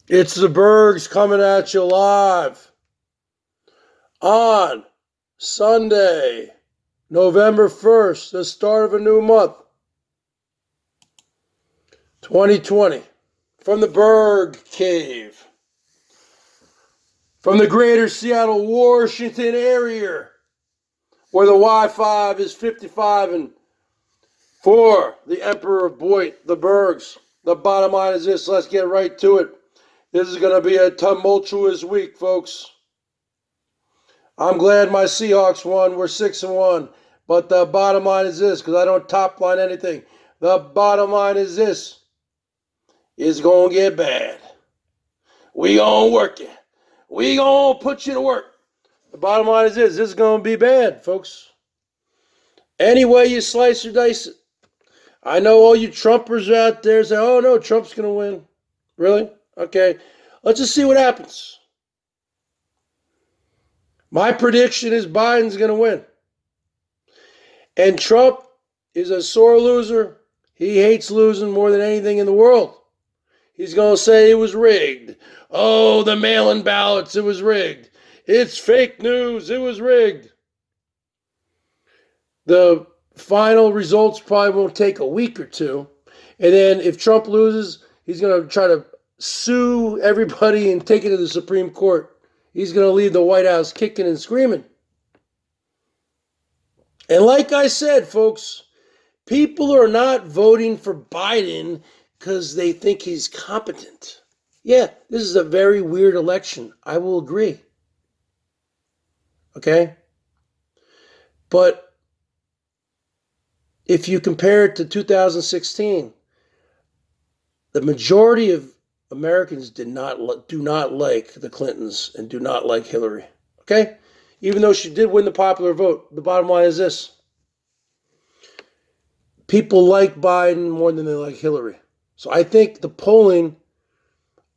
It's the Bergs coming at you live on Sunday, November 1st, the start of a new month, 2020, from the Berg Cave, from the greater Seattle, Washington area, where the Wi-Fi is 55 and for the Emperor of BOYT, the Bergs. The bottom line is this, let's get right to it. This is going to be a tumultuous week, folks. I'm glad my Seahawks won. We're 6-1. But the bottom line is this, because I don't top line anything. The bottom line is this. It's going to get bad. We going to work you. We going to put you to work. The bottom line is this. This is going to be bad, folks. Any way you slice or dice it. I know all you Trumpers out there say, oh, no, Trump's going to win. Really? Okay. Let's just see what happens. My prediction is Biden's going to win. And Trump is a sore loser. He hates losing more than anything in the world. He's going to say it was rigged. Oh, the mail-in ballots, it was rigged. It's fake news, it was rigged. The final results probably won't take a week or two. And then if Trump loses, he's going to try to sue everybody and take it to the Supreme Court. He's going to leave the White House kicking and screaming. And like I said, folks, people are not voting for Biden because they think he's competent. Yeah, this is a very weird election. I will agree. Okay? But if you compare it to 2016, the majority of Americans do not like the Clintons and do not like Hillary. Okay? Even though she did win the popular vote, the bottom line is this. People like Biden more than they like Hillary. So I think the polling,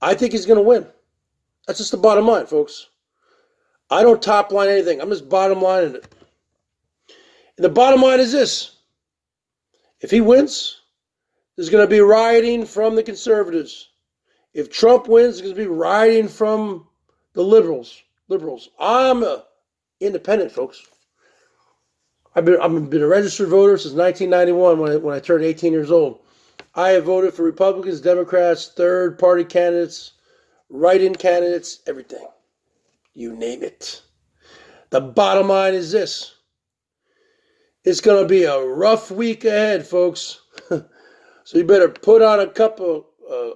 I think he's going to win. That's just the bottom line, folks. I don't top line anything. I'm just bottom lining it. And the bottom line is this. If he wins, there's going to be rioting from the conservatives. If Trump wins, there's going to be rioting from the liberals. I'm an independent, folks. I've been a registered voter since 1991 when I turned 18 years old. I have voted for Republicans, Democrats, third-party candidates, write-in candidates, everything. You name it. The bottom line is this. It's going to be a rough week ahead, folks. So you better put on a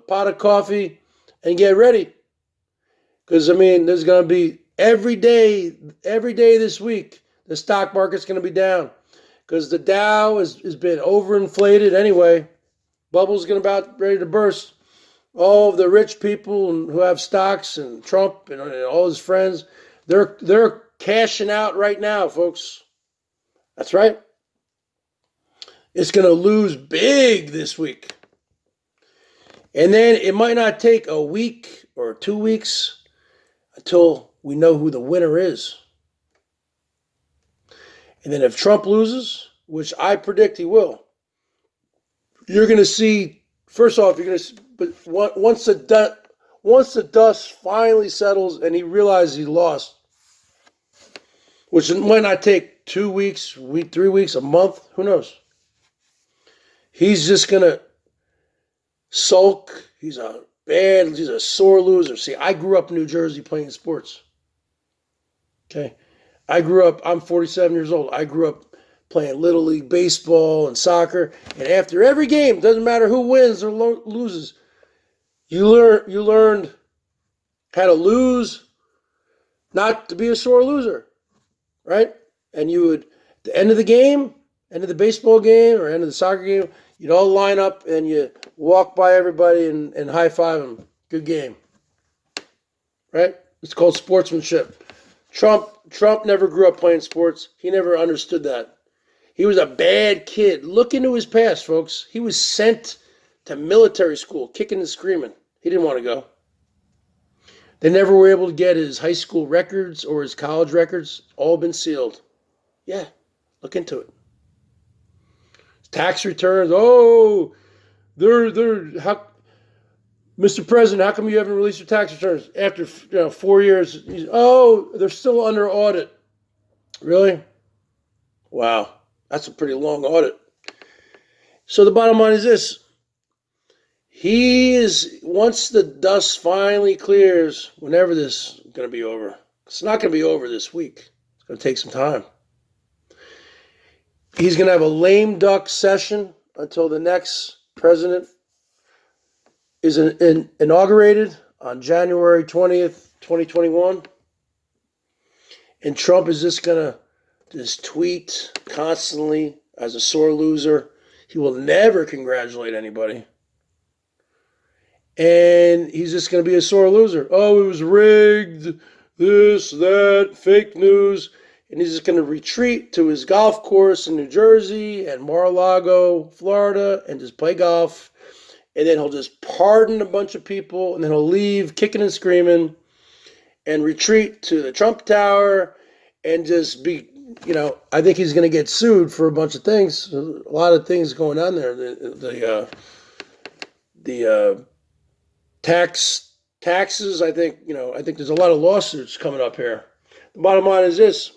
pot of coffee and get ready. Because, there's going to be every day this week, the stock market's going to be down. Because the Dow has been overinflated anyway. Bubble's going to about ready to burst. All of the rich people who have stocks and Trump and all his friends, they're cashing out right now, folks. That's right. It's going to lose big this week. And then it might not take a week or 2 weeks until we know who the winner is. And then if Trump loses, which I predict he will, you're going to see, first off, but once the dust finally settles and he realizes he lost, which might not take 2 weeks, 3 weeks, a month, who knows? He's just going to sulk. He's a sore loser. See, I grew up in New Jersey playing sports. Okay. I'm 47 years old. I grew up playing Little League baseball and soccer. And after every game, doesn't matter who wins or loses, you learned how to lose, not to be a sore loser, right? And you would, at the end of the game, end of the baseball game or end of the soccer game, you'd all line up and you walk by everybody and high-five them. Good game. Right? It's called sportsmanship. Trump never grew up playing sports. He never understood that. He was a bad kid. Look into his past, folks. He was sent to military school, kicking and screaming. He didn't want to go. They never were able to get his high school records or his college records. All been sealed. Yeah, look into it. Tax returns. Oh, they're Mr. President, how come you haven't released your tax returns after 4 years? Oh, they're still under audit. Really? Wow, that's a pretty long audit. So the bottom line is this. Once the dust finally clears, whenever this is going to be over, it's not going to be over this week. It's going to take some time. He's going to have a lame duck session until the next president is inaugurated on January 20th, 2021. And Trump is just going to just tweet constantly as a sore loser. He will never congratulate anybody. And he's just going to be a sore loser. Oh, it was rigged, this, that, fake news. And he's just going to retreat to his golf course in New Jersey and Mar-a-Lago, Florida, and just play golf. And then he'll just pardon a bunch of people, and then he'll leave kicking and screaming and retreat to the Trump Tower and just be, I think he's going to get sued for a bunch of things. A lot of things going on there. The taxes, I think there's a lot of lawsuits coming up here. The bottom line is this.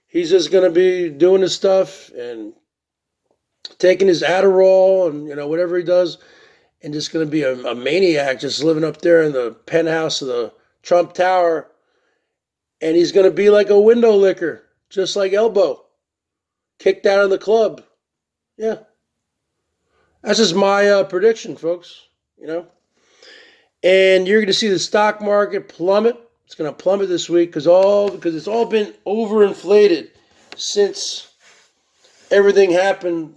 He's just going to be doing his stuff and taking his Adderall and, whatever he does, and just going to be a maniac just living up there in the penthouse of the Trump Tower. And he's going to be like a window licker, just like Elbow, kicked out of the club. Yeah. That's just my prediction, folks, And you're going to see the stock market plummet. It's going to plummet this week because it's all been overinflated since everything happened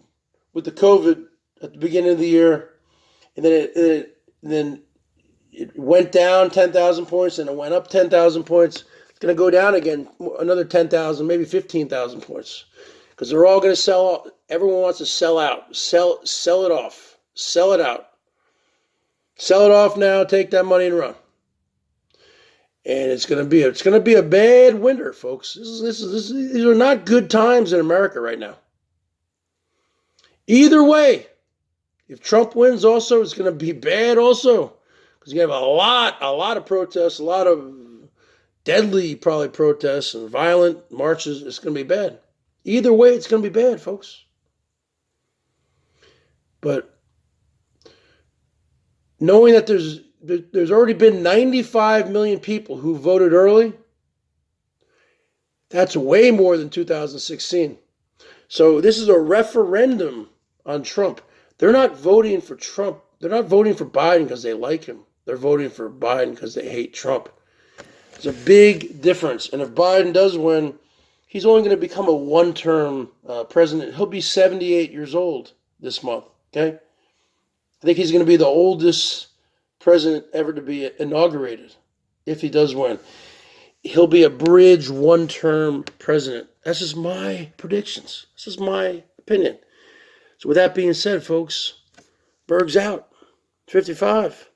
with the COVID at the beginning of the year. And then it went down 10,000 points, and it went up 10,000 points. It's going to go down again, another 10,000, maybe 15,000 points, because they're all going to sell off. Everyone wants to sell out, sell it off, sell it out, sell it off now. Take that money and run. And it's going to be a bad winter, folks. These are not good times in America right now. Either way. If Trump wins also, it's going to be bad also. Because you're going to have a lot of protests, a lot of deadly probably protests and violent marches. It's going to be bad. Either way, it's going to be bad, folks. But knowing that there's already been 95 million people who voted early, that's way more than 2016. So this is a referendum on Trump. They're not voting for Trump. They're not voting for Biden because they like him. They're voting for Biden because they hate Trump. There's a big difference. And if Biden does win, he's only going to become a one-term president. He'll be 78 years old this month, okay? I think he's going to be the oldest president ever to be inaugurated if he does win. He'll be a bridge one-term president. That's just my predictions. This is my opinion. So with that being said, folks, Berg's out. 55.